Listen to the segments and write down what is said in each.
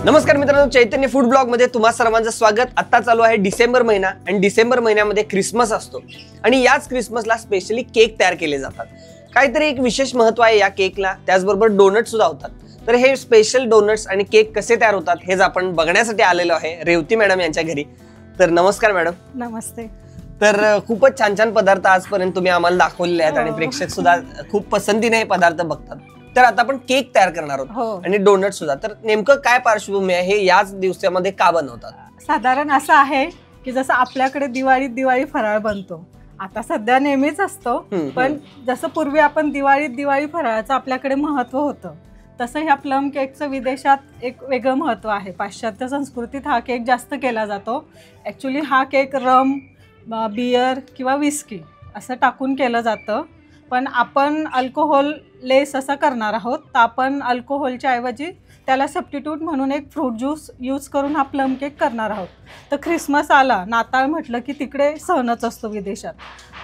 नमस्कार मित्रांनो, चैतन्य food blog मध्ये तुम्हा सर्वांचं स्वागत। आता चालू आहे डिसेंबर महिना आणि डिसेंबर महिन्यामध्ये क्रिसमस असतो आणि याच क्रिसमसला स्पेशली केक तयार केले जातात। काहीतरी एक विशेष महत्त्व आहे या केकला, त्याचबरोबर डोनट्स सुद्धा होतात। तर हे स्पेशल डोनट्स आणि केक कसे तयार होतात हेच आपण बघण्यासाठी आलेलो आहे रेवती मॅडम यांच्या घरी। तर नमस्कार मॅडम। नमस्ते। तर खूपच छान छान पदार्थ आजपर्यंत तुम्ही आम्हाला दाखवलेले आहेत आणि प्रेक्षक सुद्धा खूप पसंतीने हे पदार्थ बघतात। तर आता आपण केक तयार करणार आहोत आणि डोनट सुद्धा। तर नेमकं काय पार्श्वभूमी आहे, हे याच दिवसामध्ये का बनवतात? साधारण असं आहे की जसं आपल्याकडे दिवाळी फराळ बनतो, आता सध्या नेहमीच असतो, पण जसं पूर्वी आपण दिवाळी फराळाचं आपल्याकडे महत्त्व होतं, तसं ह्या प्लम केकचं विदेशात एक वेगळं महत्त्व आहे। पाश्चात्य संस्कृतीत हा केक जास्त केला जातो। ॲक्च्युली हा केक रम, बियर किंवा विस्की असं टाकून केलं जातं, पण आपण अल्कोहोल लेस असं करणार आहोत। तर आपण अल्कोहोलच्या ऐवजी त्याला सबस्टिट्यूट म्हणून एक फ्रूट ज्यूस यूज करून हा प्लम केक करणार आहोत। तर ख्रिसमस आला, नाताळ म्हटलं की तिकडे सणच असतो विदेशात,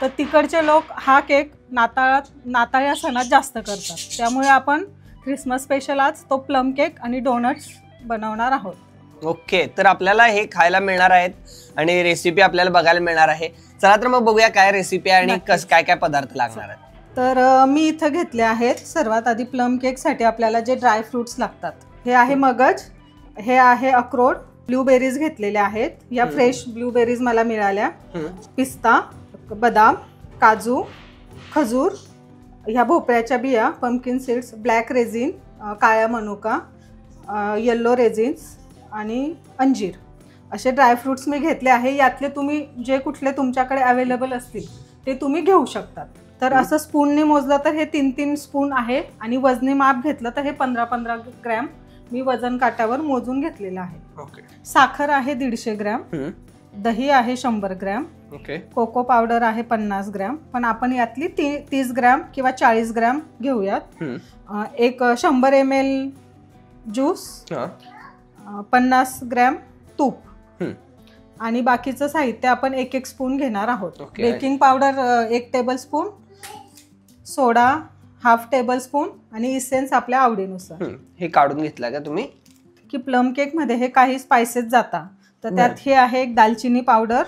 तर तिकडचे लोक हा केक नाताळ या सणात जास्त करतात, त्यामुळे आपण ख्रिसमस स्पेशल आज तो प्लम केक आणि डोनट्स बनवणार आहोत। ओके, तर आपल्याला हे खायला मिळणार आहेत आणि रेसिपी आपल्याला बघायला मिळणार आहे। चला तर मग बघूया काय रेसिपी आणि काय काय पदार्थ लागणार आहेत। तर मी इथं घेतले आहेत। सर्वात आधी प्लम केकसाठी आपल्याला जे ड्राय फ्रूट्स लागतात, हे आहे मगज, हे आहे अक्रोड, ब्लूबेरीज घेतलेल्या आहेत, या फ्रेश ब्लूबेरीज मला मिळाल्या, पिस्ता, बदाम, काजू, खजूर, ह्या भोपळ्याच्या बिया, पंपकिन सीड्स, ब्लॅक रेझिन, काळ्या मनुका, येल्लो रेझिन्स आणि अंजीर असे ड्रायफ्रूट्स मी घेतले आहे। यातले तुम्ही जे कुठले तुमच्याकडे अवेलेबल असतील ते तुम्ही घेऊ शकतात। तर असं स्पूनने मोजलं तर हे 3-3 स्पून आहे आणि वजनी माप घेतलं तर हे 15-15 ग्रॅम मी वजन काट्यावर मोजून घेतलेलं आहे। साखर आहे 150 ग्रॅम, दही आहे 100 ग्रॅम, कोको पावडर आहे 50 ग्रॅम, पण आपण यातली 30 ग्रॅम किंवा 40 ग्रॅम घेऊयात। एक 100 ml ज्यूस, 50 ग्रॅम तूप आणि बाकीचं साहित्य आपण 1-1 स्पून घेणार आहोत। बेकिंग पावडर 1 टेबलस्पून, सोडा 1/2 टेबलस्पून आणि इसेन्स आपल्या आवडीनुसार। हे काढून घेतला का तुम्ही? की प्लम केक मध्ये हे काही स्पाइसेस जातात, तर त्यात हे आहे एक दालचिनी पावडर,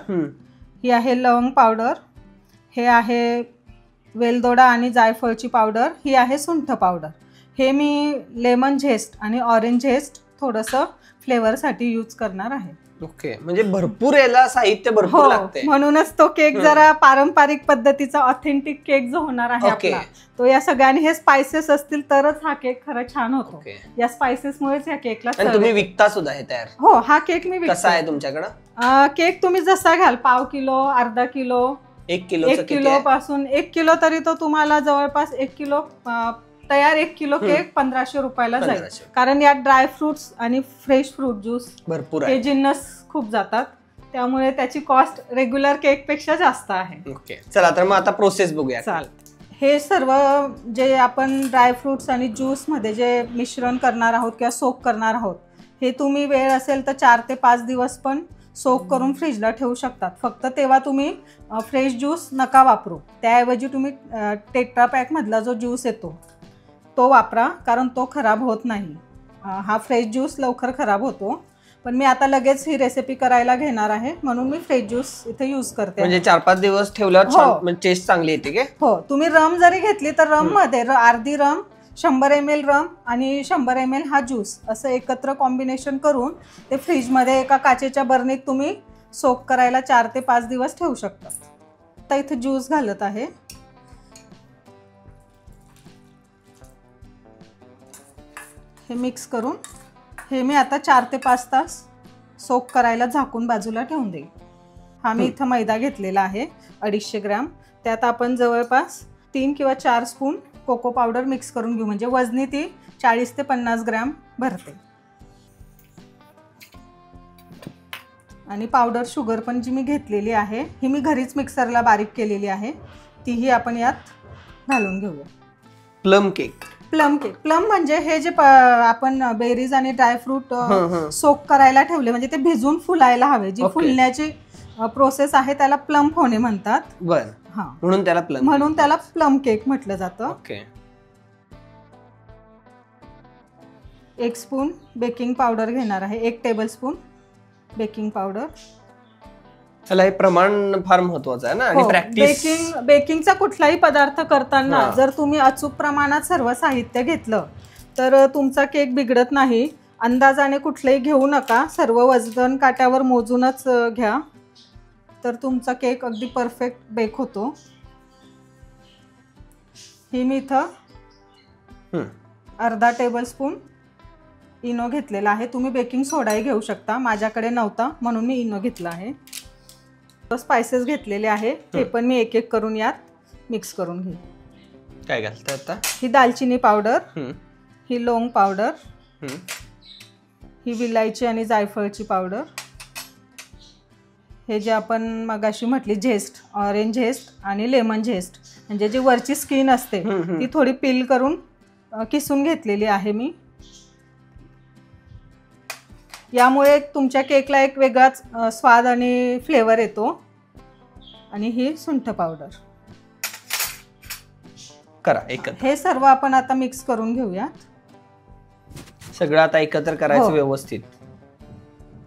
ही आहे लवंग पावडर, हे आहे वेलदोडा आणि जायफळची पावडर, ही आहे सुंठ पावडर। हे मी लेमन झेस्ट आणि ऑरेंज झेस्ट थोडंसं फ्लेवरसाठी यूज करणार आहे। ओके, म्हणजे भरपूर याला साहित्य भरपूर लागते, म्हणूनच तो केक जरा पारंपरिक पद्धतीचा ऑथेंटिक केक जो होणार आहे आपला, तो या सगळ्यांनी हे स्पाइसेस असतील तरच हा केक खरं छान होतो। या स्पाइसेस मुळेच या केकला तुम्ही विकता सुद्धा हे तयार? हो, हा केक मी विकतो। कसा आहे तुमच्याकडे केक? तुम्ही जसा घ्याल, पाव किलो, अर्धा किलो, 1 किलो पासून 1 किलो, तरी तो तुम्हाला जवळपास 1 किलो तयार 1 किलो केक 1500 रुपयाला जाईल, कारण यात ड्राय फ्रुट्स आणि फ्रेश फ्रूट ज्यूस भरपूर हे जिन्नस खूप जातात, त्यामुळे त्याची कॉस्ट रेग्युलर केक पेक्षा जास्त आहे। ओके, चला तर मग आता प्रोसेस बघूया। हे सर्व जे आपण ड्राय फ्रुट्स आणि ज्यूस मध्ये जे मिश्रण करणार आहोत किंवा सोक करणार आहोत, हे तुम्ही वेळ असेल तर 4 ते 5 दिवस पण सोक करून फ्रीजला ठेवू शकतात। फक्त तेव्हा तुम्ही फ्रेश ज्यूस नका वापरू, त्याऐवजी तुम्ही टेट्रा पॅक मधला जो ज्यूस येतो तो वापरा, कारण तो खराब होत नाही। हा फ्रेश ज्यूस लवकर खराब होतो, पण मी आता लगेच ही रेसिपी करायला घेणार आहे, म्हणून मी फ्रेश ज्यूस इथे यूज करते। म्हणजे 4-5 दिवस ठेवल्यावर टेस्ट चांगली येते का? हो, तुम्ही रम जरी घेतली तर रम मध्ये अर्धी रम, 100 ml रम आणि 100 ml हा ज्यूस असं एकत्र कॉम्बिनेशन करून ते फ्रीजमध्ये एका काचेच्या बरणीत तुम्ही सोक करायला 4 ते 5 दिवस ठेवू शकता। आता इथे ज्यूस घालत आहे, हे मिक्स करून हे मी आता 4 ते 5 तास सोक करायला झाकून बाजूला ठेवून देईल। हा मी इथं मैदा घेतलेला आहे 250 ग्रॅम, त्यात आपण जवळपास 3 किंवा 4 स्पून कोको पावडर मिक्स करून घेऊ, म्हणजे वजनी ती 40 ते 50 ग्रॅम भरते। आणि पावडर शुगर पण जी मी घेतलेली आहे, ही मी घरीच मिक्सरला बारीक केलेली आहे, तीही आपण यात घालून घेऊया। प्लम केक प्लम म्हणजे हे जे आपण बेरीज आणि ड्रायफ्रूट सोक करायला ठेवले, म्हणजे ते भिजून फुलायला हवे, जी फुलण्याची प्रोसेस आहे त्याला प्लम होणे म्हणतात। बरं, म्हणून त्याला प्लम केक म्हटलं जातं। 1 स्पून बेकिंग पावडर घेणार आहे, 1 टेबलस्पून बेकिंग पावडर. त्याला हे प्रमाण फार महत्वाचं आहे ना, आणि प्रॅक्टिस. बेकिंगचा कुठलाही पदार्थ करताना जर तुम्ही अचूक प्रमाणात सर्व साहित्य घेतलं तर तुमचा केक बिघडत नाही. अंदाजाने कुठलंही घेऊ नका, सर्व वजन काट्यावर मोजूनच घ्या, तर तुमचा केक अगदी परफेक्ट बेक होतो. ही मी इथं अर्धा टेबलस्पून इनो घेतलेला आहे. तुम्ही बेकिंग सोडाही घेऊ शकता, माझ्याकडे नव्हता म्हणून मी इनो घेतला आहे. स्पायसेस घेतलेले आहे, हे पण मी एक एक करून यात मिक्स करून घेईन. काय घालता आता? ही दालचिनी पावडर, ही लवंग पावडर, ही विलायची आणि जायफळची पावडर, हे जे आपण मगाशी म्हटली झेस्ट, ऑरेंज झेस्ट आणि लेमन झेस्ट, म्हणजे जी वरची स्किन असते ती थोडी पील करून किसून घेतलेली आहे मी. यामुळे तुमच्या केकला एक वेगळाच स्वाद आणि फ्लेवर येतो. आणि ही सुंठ पावडर करा एकत्र. हे सर्व आपण आता मिक्स करून घेऊया. सगळं आता एकत्र करायचं व्यवस्थित.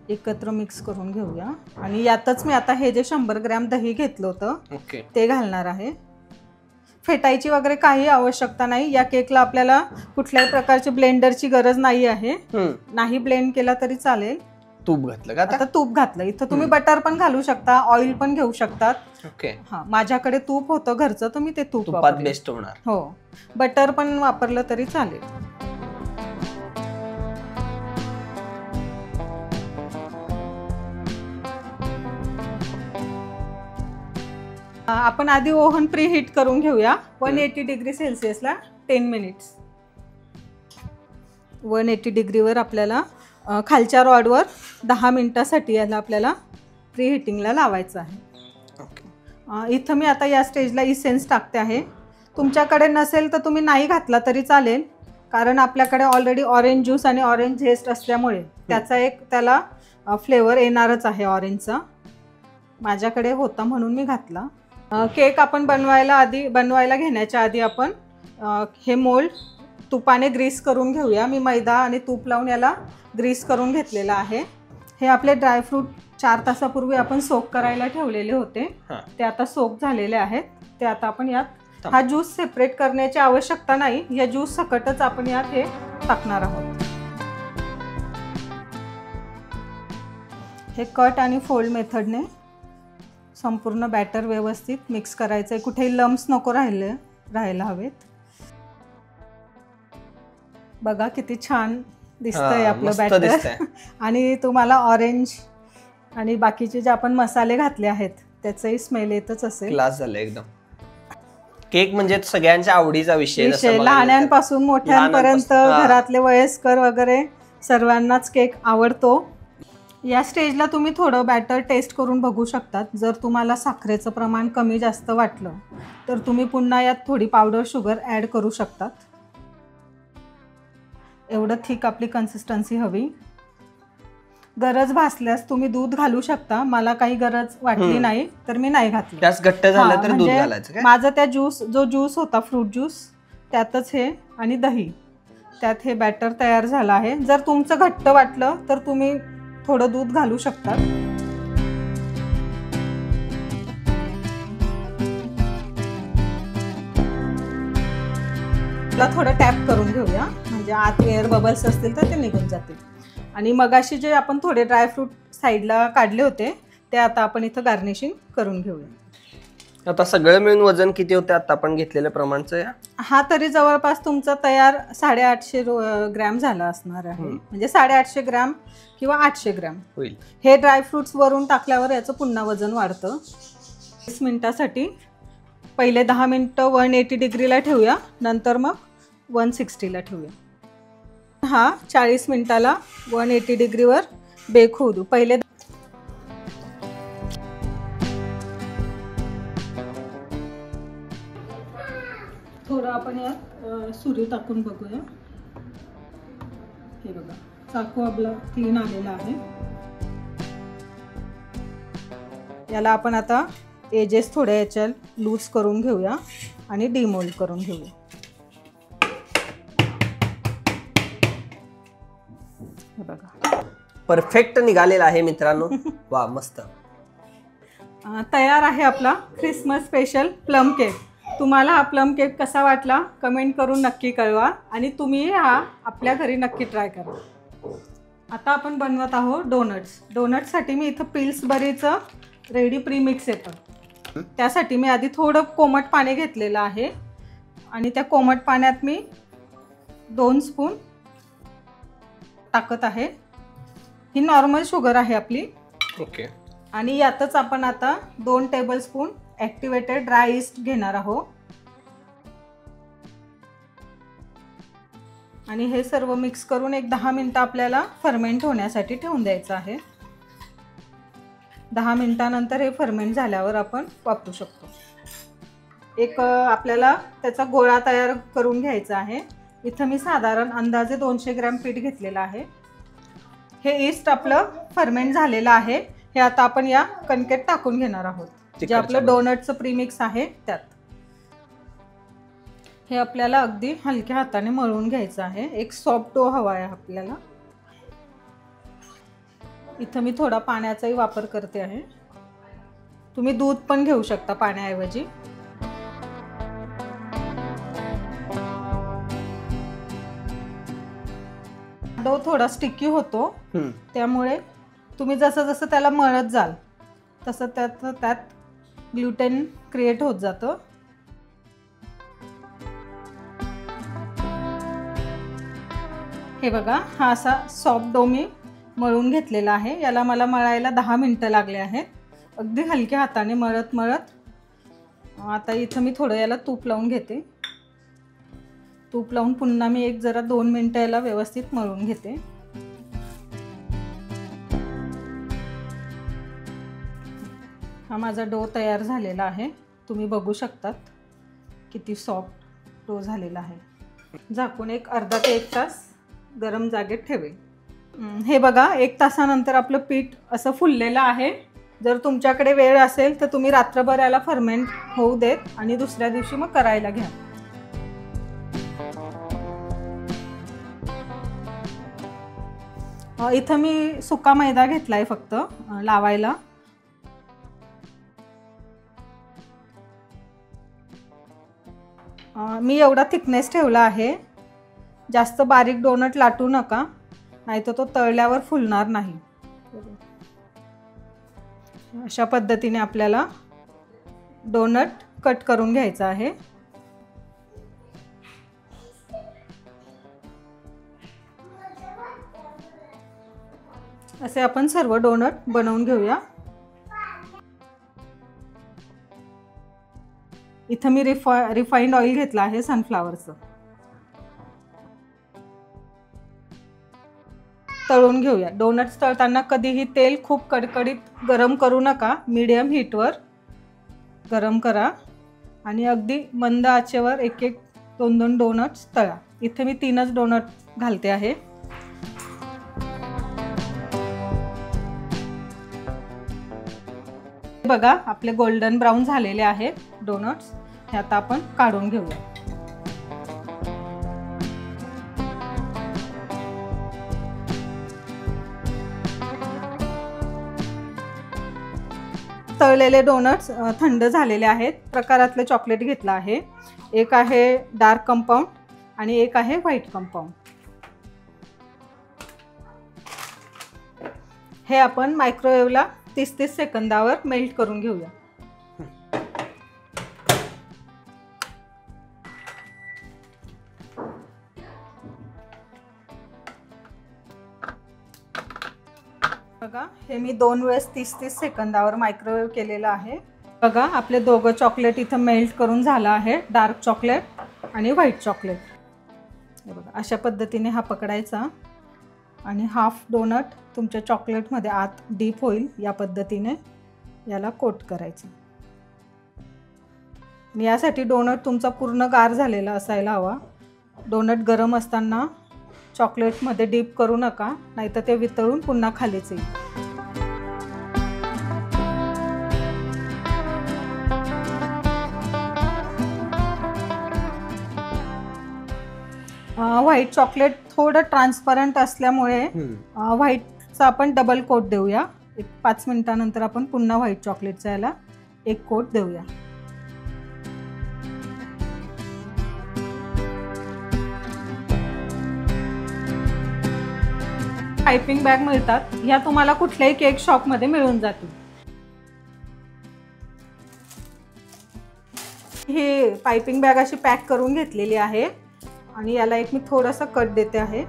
एकत्र मिक्स करून घेऊया. आणि यातच मी आता हे जे 100 ग्रॅम दही घेतलं होतं ते घालणार आहे. फेटायची वगैरे काही आवश्यकता नाही. या केकला आपल्याला कुठल्याही प्रकारची ब्लेंडरची गरज नाही आहे. नाही ब्लेंड केला तरी चालेल. तूप घातलं का आता? तूप घातलं. इथं तुम्ही बटर पण घालू शकता, ऑइल पण घेऊ शकतात. हा, माझ्याकडे तूप होतं घरचं तर मी ते तुपात बेस्ट होणार. हो, बटर पण वापरलं तरी चालेल. आपण आधी ओव्हन प्री हीट करून घेऊया 180 डिग्री सेल्सिअसला 10 मिनिट्स. 180 डिग्रीवर आपल्याला खालच्या रॉडवर 10 मिनिटासाठी याला आपल्याला प्री हिटिंगला लावायचं आहे. इथं मी आता या स्टेजला इसेन्स टाकते आहे. तुमच्याकडे नसेल तर तुम्ही नाही घातला तरी चालेल, कारण आपल्याकडे ऑलरेडी ऑरेंज ज्यूस आणि ऑरेंज झेस्ट असल्यामुळे त्याचा एक त्याला फ्लेवर येणारच आहे ऑरेंजचा. माझ्याकडे होता म्हणून मी घातला. केक आपण बनवायला घेण्याच्या आधी आपण हे मोल्ड तुपाने ग्रीस करून घेऊया. मी मैदा आणि तूप लावून याला ग्रीस करून घेतलेला आहे. हे आपले ड्रायफ्रूट 4 तासापूर्वी आपण सोक करायला ठेवलेले होते, ते आता सोक झालेले आहेत. ते आता आपण यात, हा ज्यूस सेपरेट करण्याची आवश्यकता नाही, या ज्यूस सकटच आपण यात हे टाकणार आहोत. हे कट आणि फोल्ड मेथडने संपूर्ण बॅटर व्यवस्थित मिक्स करायचं आहे. कुठेही लम्प्स नको राहायला हवेत. बघा किती छान दिसतंय आपलं बॅटर. आणि तुम्हाला ऑरेंज आणि बाकीचे जे आपण मसाले घातले आहेत त्याचाही स्मेल येतच असेल. क्लास झालं एकदम. केक म्हणजे सगळ्यांच्या आवडीचा विषय, लहानांपासून मोठ्यांपर्यंत, घरातले वयस्कर वगैरे सर्वांनाच केक आवडतो. या स्टेजला तुम्ही थोडं बॅटर टेस्ट करून बघू शकतात. जर तुम्हाला साखरेचं प्रमाण कमी जास्त वाटलं तर तुम्ही पुन्हा यात थोडी पावडर शुगर ॲड करू शकतात. एवढं थिक आपली कन्सिस्टन्सी हवी. गरज भासल्यास तुम्ही दूध घालू शकता. मला काही गरज वाटली नाही तर मी नाही घातलं. जास्त घट्ट झालं तर दूध घालायचं काय? माझा त्या जो ज्यूस होता फ्रूट ज्यूस त्यातच हे आणि दही त्यात हे बॅटर तयार झालं आहे. जर तुमचं घट्ट वाटलं तर तुम्ही थोडं दूध घालू शकतात. थोडं टॅप करून घेऊया म्हणजे आत एअर बबल्स असतील तर ते निघून जातील. आणि मगाशी जे आपण थोडे ड्रायफ्रूट साईडला काढले होते ते आता आपण इथं गार्निशिंग करून घेऊया. आता सगळं मिळून वजन किती होते आता आपण घेतलेल्या प्रमाणचं? हा तरी जवळपास तुमचा तयार 850 ग्रॅम झाला असणार आहे. म्हणजे 850 ग्रॅम किंवा 800 ग्रॅम होईल. हे ड्रायफ्रुट्स वरून टाकल्यावर याचं पुन्हा वजन वाढतं. 20 मिनिटासाठी पहिले 10 मिनिटं 180 डिग्रीला ठेवूया, नंतर मग 160ला ठेवूया. हा 40 मिनिटाला 180 डिग्रीवर बेक होऊ देऊ. पहिले थोडं आपण यात सुरी टाकून बघूया. हे बघा चाकू आपला क्लीन आलेला आहे. याला आपण आता एजेस थोड्या याच्या लूज करून घेऊया आणि डिमोल्ड करून घेऊया. हे बघा परफेक्ट निघालेला आहे मित्रांनो. वा मस्त. तयार आहे आपला ख्रिसमस स्पेशल प्लम केक. तुम्हाला हा प्लम केक कसा वाटला कमेंट करून नक्की कळवा आणि तुम्ही हा आपल्या घरी नक्की ट्राय करा. आता आपण बनवत आहोत डोनट्स. डोनट्ससाठी मी इथं पिल्सबरीचं रेडी प्रीमिक्स येतं. त्यासाठी मी आधी थोडं कोमट पाणी घेतलेलं आहे आणि त्या कोमट पाण्यात मी 2 स्पून टाकत आहे. ही नॉर्मल शुगर आहे आपली. ओके. आणि यातच आपण आता 2 टेबलस्पून ॲक्टिवेटेड ड्राय ईस्ट घेणार आहोत आणि हे सर्व मिक्स करून एक 10 मिनिटं आपल्याला फर्मेंट होण्यासाठी ठेवून द्यायचं आहे. 10 मिनिटानंतर हे फर्मेंट झाल्यावर आपण वापरू शकतो. एक आपल्याला त्याचा गोळा तयार करून घ्यायचा आहे. इथं मी साधारण अंदाजे 200 ग्रॅम पीठ घेतलेलं आहे. हे ईस्ट आपलं फर्मेंट झालेलं आहे. हे आता आपण या कणकेत टाकून घेणार आहोत जे आपलं डोनटचं प्रीमिक्स आहे त्यात. हे आपल्याला अगदी हलक्या हाताने मळून घ्यायचं आहे. एक सॉफ्ट डो हवा आहे आपल्याला. इथं मी थोडा पाण्याचाही वापर करते आहे. तुम्ही दूध पण घेऊ शकता पाण्याऐवजी. डो थोडा स्टिकी होतो त्यामुळे तुम्ही जसं जसं त्याला मळत जाल तसं त्यात ग्लुटेन क्रिएट होत जातं. हे बघा हा असा सॉफ्ट डो मी मळून घेतलेला आहे. याला मला मळायला 10 मिनिटं लागले आहेत. अगदी हलक्या हाताने मळत मळत. आता इथं मी थोडं याला तूप लावून घेते. तूप लावून पुन्हा मी एक जरा 2 मिनिटं याला व्यवस्थित मळून घेते. हा माझा डो तयार झालेला आहे. तुम्ही बघू शकतात किती सॉफ्ट डो झालेला आहे. झाकून एक अर्धा ते 1 तास गरम जागेत ठेवेल. हे बघा 1 तासानंतर आपलं पीठ असं फुललेलं आहे. जर तुमच्याकडे वेळ असेल तर तुम्ही रात्रभर याला फर्मेंट होऊ देत आणि दुसऱ्या दिवशी मग करायला घ्या. इथं मी सुका मैदा घेतलाय फक्त लावायला. मी एवढा थिकनेस ठेवला आहे. जास्त बारीक डोनट लाटू नका नाहीतर तो तळल्यावर फुलणार नाही. अशा पद्धतीने आपल्याला डोनट कट करून घ्यायचा आहे. असे आपण सर्व डोनट बनवून घेऊया. इथं मी रिफाइंड ऑइल घेतलं आहे सनफ्लावरचं. तळून घेऊया. डोनट्स तळताना कधीही तेल खूप कडकडीत गरम करू नका. मीडियम हीटवर गरम करा आणि अगदी मंद आचेवर 1-1, 2-2 डोनट्स तळा. इथे मी 3च डोनट घालते आहे. बघा आपले गोल्डन ब्राऊन झालेले आहेत डोनट्स. हे आता आपण काढून घेऊया. तळलेले डोनट्स थंड झालेले आहेत. प्रकारातले चॉकलेट घेतलं आहे. एक आहे डार्क कंपाऊंड आणि एक आहे व्हाईट कंपाऊंड. हे आपण मायक्रोवेव्हला 30-30 सेकंदावर मेल्ट करून घेऊया. बघा हे मी 2 वेळेस 30-30 सेकंदावर मायक्रोवेव्ह केलेलं आहे. बघा आपले दोघं चॉकलेट इथं मेल्ट करून झालं आहे. डार्क चॉकलेट आणि व्हाईट चॉकलेट. हे बघा अशा पद्धतीने हा पकडायचा आणि हाफ डोनट तुमच्या चॉकलेटमध्ये आत डीप होईल या पद्धतीने याला कोट करायचं. यासाठी डोनट तुमचा पूर्ण गार झालेला असायला हवा. डोनट गरम असताना चॉकलेटमध्ये डीप करू नका नाहीतर ते वितळून पुन्हा खालीच येईल. व्हाईट चॉकलेट थोडं ट्रान्सपरंट असल्यामुळे व्हाईटचा आपण डबल कोट देऊया. एक 5 मिनिटानंतर आपण पुन्हा व्हाईट चॉकलेटचा याला एक कोट देऊया. पायपिंग बॅग मिळतात, ह्या तुम्हाला कुठल्याही केक शॉपमध्ये मिळून जातील. हे पायपिंग बॅग अशी पॅक करून घेतलेली आहे आणि याला एक मी थोडासा कट देते आहे.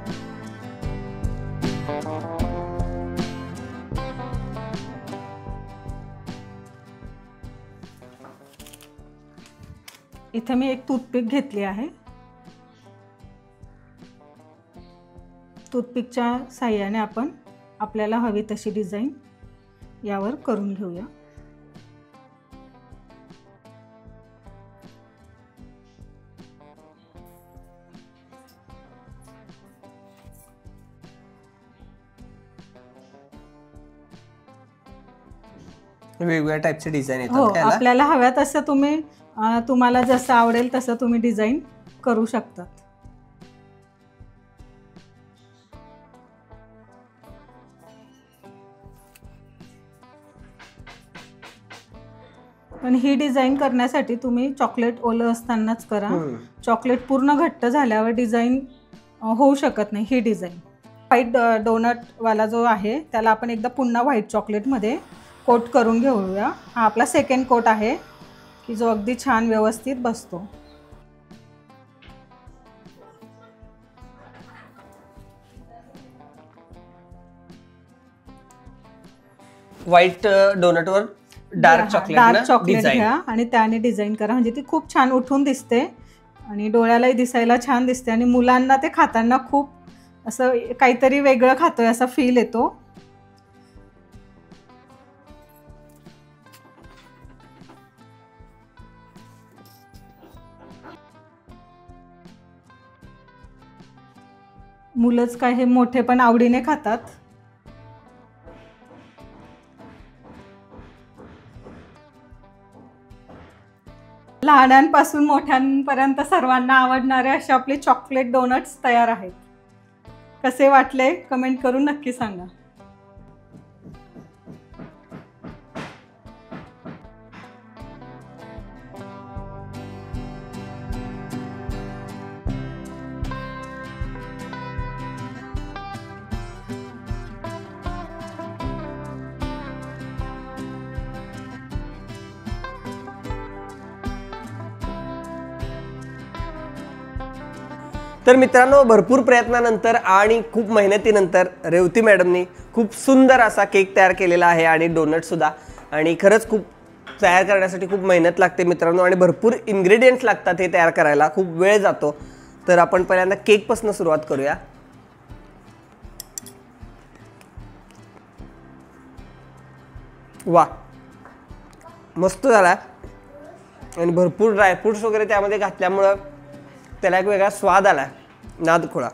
इथे मी एक टूथपिक घेतली आहे. टूथपिकच्या साहाय्याने आपण आपल्याला हवी तशी डिझाईन यावर करून घेऊया. वेगवेगळ्या टाईपचे डिझाईन हो, येतात. आपल्याला हव्या तसं तुम्हाला जसं आवडेल तसं तुम्ही डिझाईन करू शकता. पण ही डिझाईन करण्यासाठी तुम्ही चॉकलेट ओलं असतानाच करा. चॉकलेट पूर्ण घट्ट झाल्यावर डिझाईन होऊ शकत नाही. ही डिझाईन व्हाईट डोनटवाला जो आहे त्याला आपण एकदा पुन्हा व्हाईट चॉकलेटमध्ये कोट करून घेऊया. हा आपला सेकंड कोट आहे की जो अगदी छान व्यवस्थित बसतो. व्हाईट डोनटवर डार्क चॉकलेट घ्या आणि त्याने डिझाईन करा, म्हणजे ती खूप छान उठून दिसते आणि डोळ्यालाही दिसायला छान दिसते आणि मुलांना ते खाताना खूप असं काहीतरी वेगळं खातोय असा फील येतो. मुलंच काय हे मोठे पण आवडीने खातात. लहानांपासून मोठ्यांपर्यंत सर्वांना आवडणारे असे आपले चॉकलेट डोनट्स तयार आहेत. कसे वाटले कमेंट करून नक्की सांगा. तर मित्रांनो, भरपूर प्रयत्नानंतर आणि खूप मेहनतीनंतर रेवती मॅडमनी खूप सुंदर असा केक तयार केलेला आहे आणि डोनट सुद्धा. आणि खरंच खूप तयार करण्यासाठी खूप मेहनत लागते मित्रांनो आणि भरपूर इन्ग्रेडियंट्स लागतात हे तयार करायला, खूप वेळ जातो. तर आपण पहिल्यांदा केकपासून सुरुवात करूया. वा, मस्त झाला आणि भरपूर ड्रायफ्रुट्स वगैरे त्यामध्ये घातल्यामुळं त्याला एक वेगळा स्वाद आला, नादखुळा.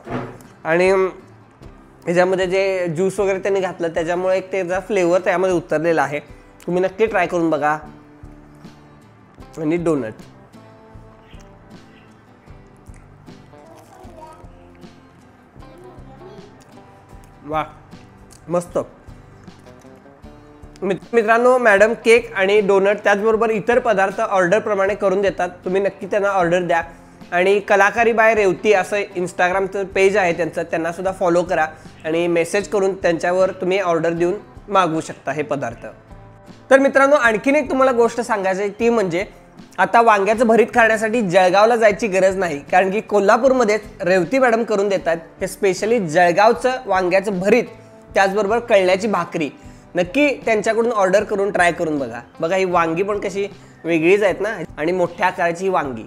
आणि ह्याच्यामध्ये जे ज्यूस वगैरे त्यांनी घातलं त्याच्यामुळे एक त्याचा फ्लेवर त्यामध्ये उतरलेला आहे. तुम्ही नक्की ट्राय करून बघा. आणि डोनट वा, मस्त. मित्रांनो, मॅडम केक आणि डोनट त्याचबरोबर इतर पदार्थ ऑर्डरप्रमाणे करून देतात. तुम्ही नक्की त्यांना ऑर्डर द्या. आणि कलाकारी बाय रेवती असं इंस्टाग्रामचं पेज आहे त्यांचं, त्यांना सुद्धा फॉलो करा आणि मेसेज करून त्यांच्यावर तुम्ही ऑर्डर देऊन मागवू शकता हे पदार्थ. तर मित्रांनो, आणखीन एक तुम्हाला गोष्ट सांगायची आहे ती म्हणजे आता वांग्याचं भरीत खाण्यासाठी जळगावला जायची गरज नाही, कारण की कोल्हापूरमध्येच रेवती मॅडम करून देतात हे स्पेशली जळगावचं वांग्याचं भरीत, त्याचबरोबर कळण्याची भाकरी. नक्की त्यांच्याकडून ऑर्डर करून ट्राय करून बघा. बघा, ही वांगी पण कशी वेगळीच आहेत ना आणि मोठ्या आकाराची ही वांगी.